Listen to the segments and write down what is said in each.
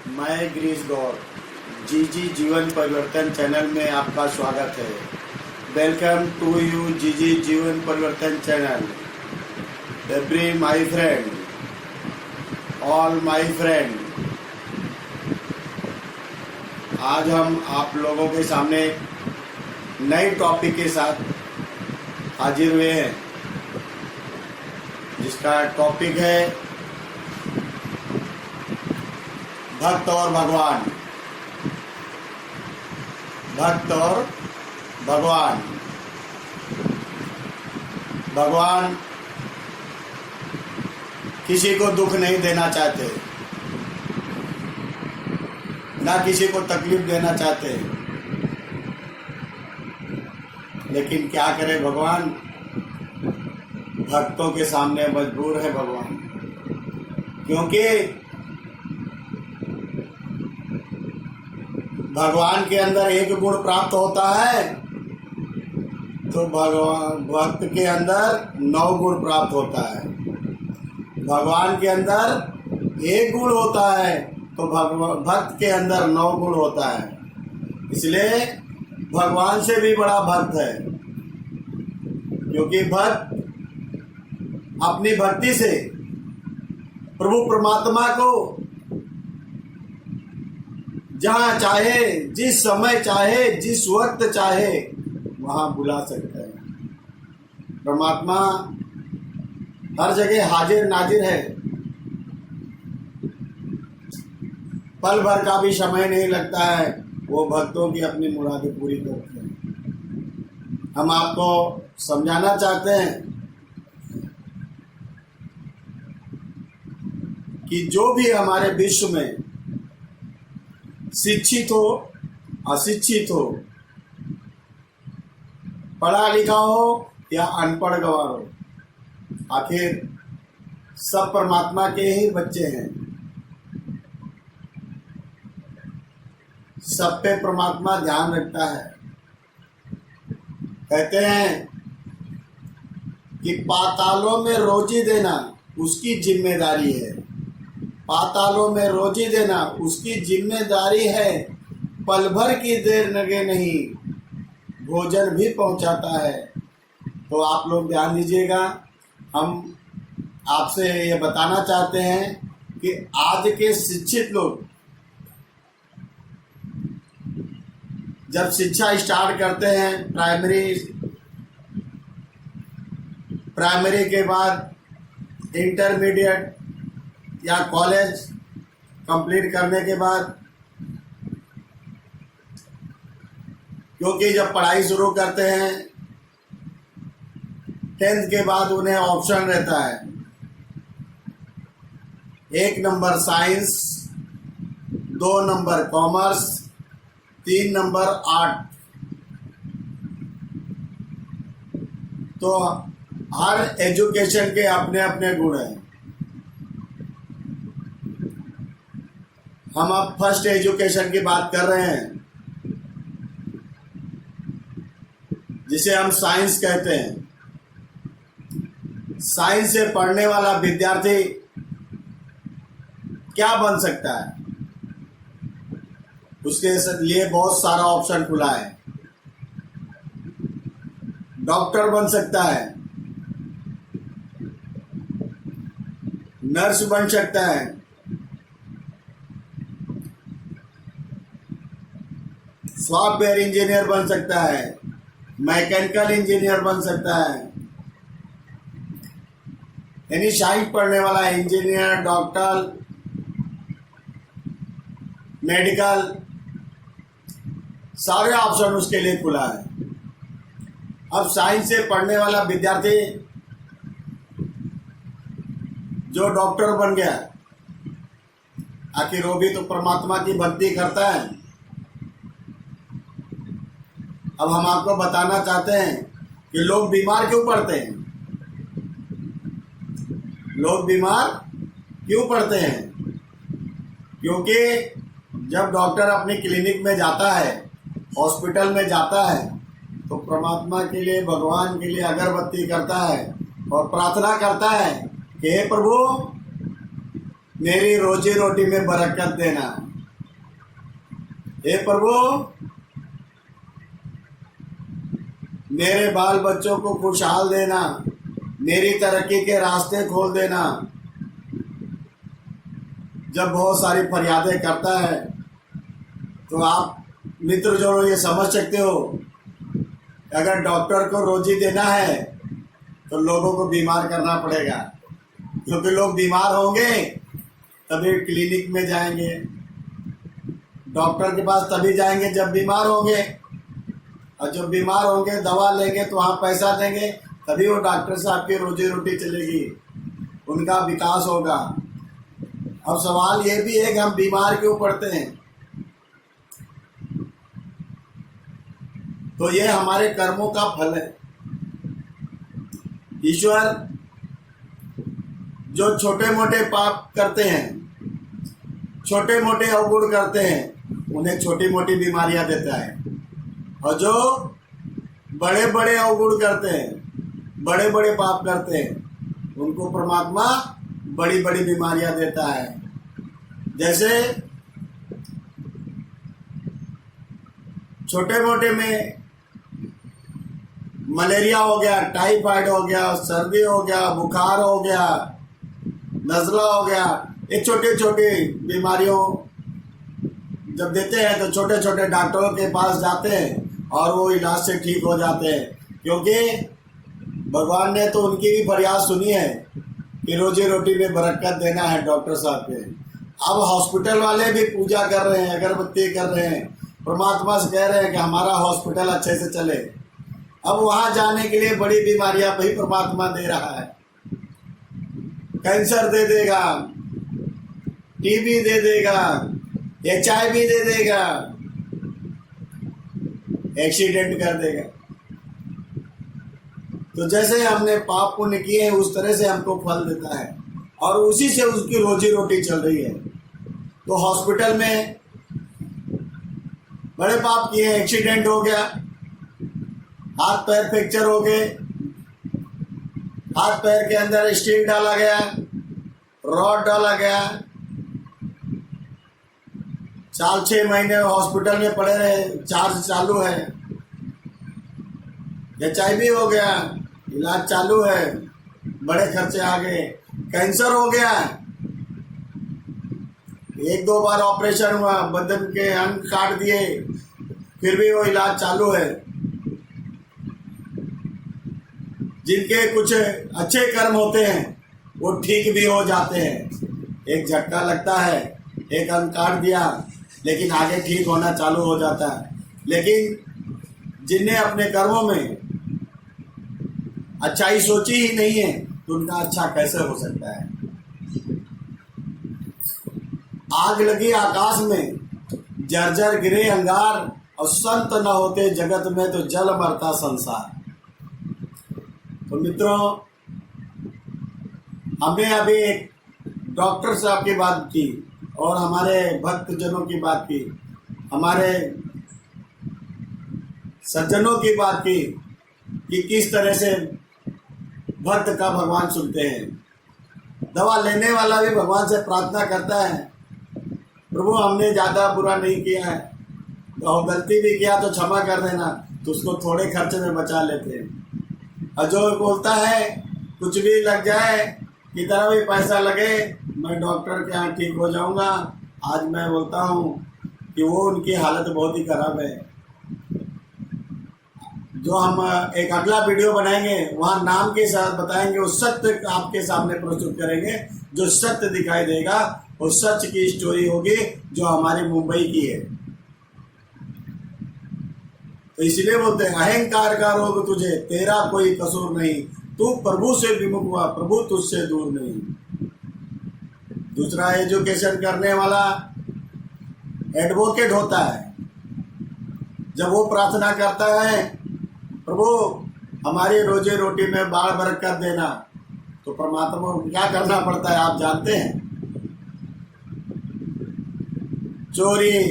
मैं गिरीश गौर जीजी जीवन परिवर्तन चैनल में आपका स्वागत है। वेलकम टू यू जीजी जीवन परिवर्तन channel. Every my friend, all my friend, आज हम आप लोगों के सामने नए टॉपिक के साथ हाजिर हुए हैं, जिसका टॉपिक है भक्त और भगवान। भक्त और भगवान। भगवान किसी को दुख नहीं देना चाहते, ना किसी को तकलीफ देना चाहते, लेकिन क्या करे भगवान, भक्तों के सामने मजबूर है भगवान। क्योंकि भगवान के अंदर एक गुण प्राप्त होता है तो भगवान भक्त के अंदर 9 गुण प्राप्त होता है। भगवान के अंदर एक गुण होता है तो भक्त के अंदर 9 गुण होता है। इसलिए भगवान से भी बड़ा भक्त है, क्योंकि भक्त अपनी भक्ति से प्रभु परमात्मा को जहाँ चाहे, जिस समय चाहे, जिस वक्त चाहे वहाँ बुला सकते हैं। परमात्मा हर जगह हाजिर नाजिर है। पल भर का भी समय नहीं लगता है, वो भक्तों की अपनी मुरादें पूरी करते हैं। हम आपको समझाना चाहते हैं कि जो भी हमारे विश्व में शिक्षित हो, अशिक्षित हो, पढ़ा लिखा हो या अनपढ़ गंवार हो, आखिर सब परमात्मा के ही बच्चे हैं। सब पे परमात्मा ध्यान रखता है। कहते हैं कि पातालों में रोजी देना उसकी जिम्मेदारी है। पातालों में रोजी देना उसकी जिम्मेदारी है। पल भर की देर लगे नहीं, भोजन भी पहुंचाता है। तो आप लोग ध्यान दीजिएगा, हम आपसे ये बताना चाहते हैं कि आज के शिक्षित लोग जब शिक्षा स्टार्ट करते हैं, प्राइमरी के बाद इंटरमीडिएट या कॉलेज कंप्लीट करने के बाद, क्योंकि जब पढ़ाई शुरू करते हैं 10th के बाद उन्हें ऑप्शन रहता है 1 number science, 2 number commerce, 3 number art. तो हर एजुकेशन के अपने अपने गुण हैं। हम अब फर्स्ट एजुकेशन की बात कर रहे हैं, जिसे हम साइंस कहते हैं। साइंस से पढ़ने वाला विद्यार्थी क्या बन सकता है? उसके लिए बहुत सारा ऑप्शन खुला है। डॉक्टर बन सकता है, नर्स बन सकता है, सॉफ्टवेयर इंजीनियर बन सकता है, मैकेनिकल इंजीनियर बन सकता है। यानी साइंस पढ़ने वाला इंजीनियर, डॉक्टर, मेडिकल, सारे ऑप्शन उसके लिए खुला है। अब साइंस से पढ़ने वाला विद्यार्थी जो डॉक्टर बन गया, आखिर वो भी तो परमात्मा की भक्ति करता है। अब हम आपको बताना चाहते हैं कि लोग बीमार क्यों पड़ते हैं। लोग बीमार क्यों पड़ते हैं? क्योंकि जब डॉक्टर अपनी क्लिनिक में जाता है, हॉस्पिटल में जाता है, तो परमात्मा के लिए, भगवान के लिए अगरबत्ती करता है और प्रार्थना करता है कि हे प्रभु, मेरी रोजी रोटी में बरकत देना, हे प्रभु, मेरे बाल बच्चों को खुशहाल देना, मेरी तरक्की के रास्ते खोल देना। जब बहुत सारी फरियादें करता है तो आप मित्र जो ये समझ सकते हो, अगर डॉक्टर को रोजी देना है तो लोगों को बीमार करना पड़ेगा, क्योंकि लोग बीमार होंगे तभी क्लिनिक में जाएंगे, डॉक्टर के पास तभी जाएंगे जब बीमार होंगे, और जब बीमार होंगे दवा लेंगे तो वहाँ पैसा देंगे, तभी वो डॉक्टर साहब की रोजी रोटी चलेगी, उनका विकास होगा। अब सवाल ये भी है कि हम बीमार क्यों पड़ते हैं? तो ये हमारे कर्मों का फल है। ईश्वर जो छोटे मोटे पाप करते हैं, छोटे मोटे अवगुण करते हैं, उन्हें छोटी मोटी बीमारियां देता है, और जो बड़े बड़े अवगुण करते हैं, बड़े बड़े पाप करते हैं, उनको परमात्मा बड़ी बड़ी बीमारियां देता है। जैसे छोटे मोटे में मलेरिया हो गया, टाइफाइड हो गया, सर्दी हो गया, बुखार हो गया, नज़ला हो गया, ये छोटे छोटे बीमारियों जब देते हैं तो छोटे छोटे डॉक्टरों के पास जाते हैं और वो इलाज से ठीक हो जाते हैं, क्योंकि भगवान ने तो उनकी भी फरियाद सुनी है कि रोजी रोटी में बरकत देना है डॉक्टर साहब के। अब हॉस्पिटल वाले भी पूजा कर रहे हैं, अगरबत्ती कर रहे हैं, परमात्मा से कह रहे हैं कि हमारा हॉस्पिटल अच्छे से चले। अब वहाँ जाने के लिए बड़ी बीमारियां भी परमात्मा दे रहा है, कैंसर दे देगा, टीबी दे देगा, HIV दे देगा, एक्सीडेंट कर देगा। तो जैसे हमने पाप पुण्य किए हैं उस तरह से हमको फल देता है, और उसी से उसकी रोजी रोटी चल रही है। तो हॉस्पिटल में बड़े पाप किए, एक्सीडेंट हो गया, हाथ पैर फ्रैक्चर हो गए, हाथ पैर के अंदर स्टील डाला गया, रॉड डाला गया, 4-6 महीने हॉस्पिटल में पड़े रहे, चार्ज चालू है। HIV हो गया, इलाज चालू है, बड़े खर्चे आ गए। कैंसर हो गया, 1-2 बार ऑपरेशन हुआ, बदन के अंग काट दिए, फिर भी वो इलाज चालू है। जिनके कुछ अच्छे कर्म होते हैं वो ठीक भी हो जाते हैं। एक झटका लगता है, एक अंग काट दिया, लेकिन आगे ठीक होना चालू हो जाता है। लेकिन जिनने अपने कर्मों में अच्छाई सोची ही नहीं है तो उनका अच्छा कैसे हो सकता है? आग लगी आकाश में, जर्जर गिरे अंगार, और संत न होते जगत में तो जल मरता संसार। तो मित्रों, हमने अभी एक डॉक्टर साहब की बात की और हमारे भक्तजनों की बात की, हमारे सज्जनों की बात की कि किस तरह से भक्त का भगवान सुनते हैं। दवा लेने वाला भी भगवान से प्रार्थना करता है, प्रभु हमने ज़्यादा बुरा नहीं किया है, तो गलती भी किया तो क्षमा कर देना, तो उसको थोड़े खर्चे में बचा लेते हैं। और जो बोलता है कुछ भी लग जाए, कितना भी पैसा लगे, मैं डॉक्टर के यहाँ ठीक हो जाऊंगा, आज मैं बोलता हूँ कि वो उनकी हालत बहुत ही खराब है। जो हम एक अगला वीडियो बनाएंगे वहाँ नाम के साथ बताएंगे, उस सत्य आपके सामने प्रस्तुत करेंगे, जो सत्य दिखाई देगा वो सच की स्टोरी होगी जो हमारी मुंबई की है। तो इसलिए बोलते हैं अहंकार का रोग तुझे, तेरा कोई कसूर नहीं, तू प्रभु से विमुख हुआ, प्रभु तुझसे दूर नहीं। दूसरा, एजुकेशन करने वाला एडवोकेट होता है, जब वो प्रार्थना करता है प्रभु हमारी रोजी रोटी में बाढ़ बरकत देना, तो परमात्मा को क्या करना पड़ता है आप जानते हैं? चोरी,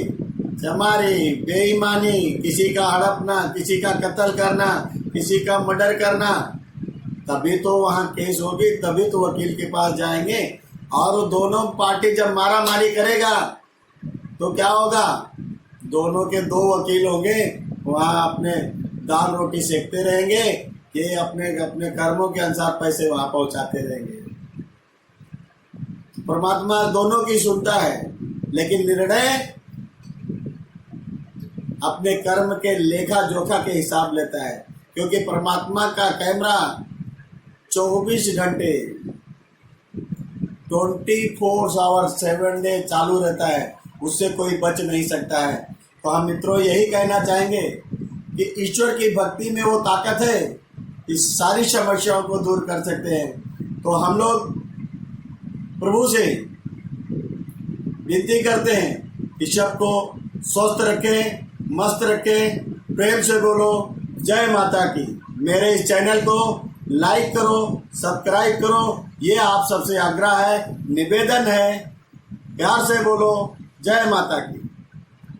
चमारी, बेईमानी, किसी का हड़पना, किसी का कत्ल करना, किसी का मर्डर करना, तभी तो वहाँ केस होगी, तभी तो वकील के पास जाएंगे। और दोनों पार्टी जब मारा मारी करेगा तो क्या होगा? दोनों के दो वकील होंगे, वहाँ अपने दाल रोटी सेकते रहेंगे, ये अपने अपने कर्मों के अनुसार पैसे वहाँ पहुँचाते रहेंगे। परमात्मा दोनों की सुनता है, लेकिन निर्णय अपने कर्म के लेखा जोखा के हिसाब लेता है, क्योंकि परमात्मा का कैमरा 24 घंटे 24 आवर्स 7 डे चालू रहता है, उससे कोई बच नहीं सकता है। तो हम मित्रों यही कहना चाहेंगे कि ईश्वर की भक्ति में वो ताकत है, इस सारी समस्याओं को दूर कर सकते हैं। तो हम लोग प्रभु से विनती करते हैं कि सबको स्वस्थ रखें, मस्त रखें, प्रेम से बोलो जय माता की। मेरे इस चैनल को लाइक करो, सब्सक्राइब करो, ये आप सबसे आग्रह है, निवेदन है। प्यार से बोलो जय माता की।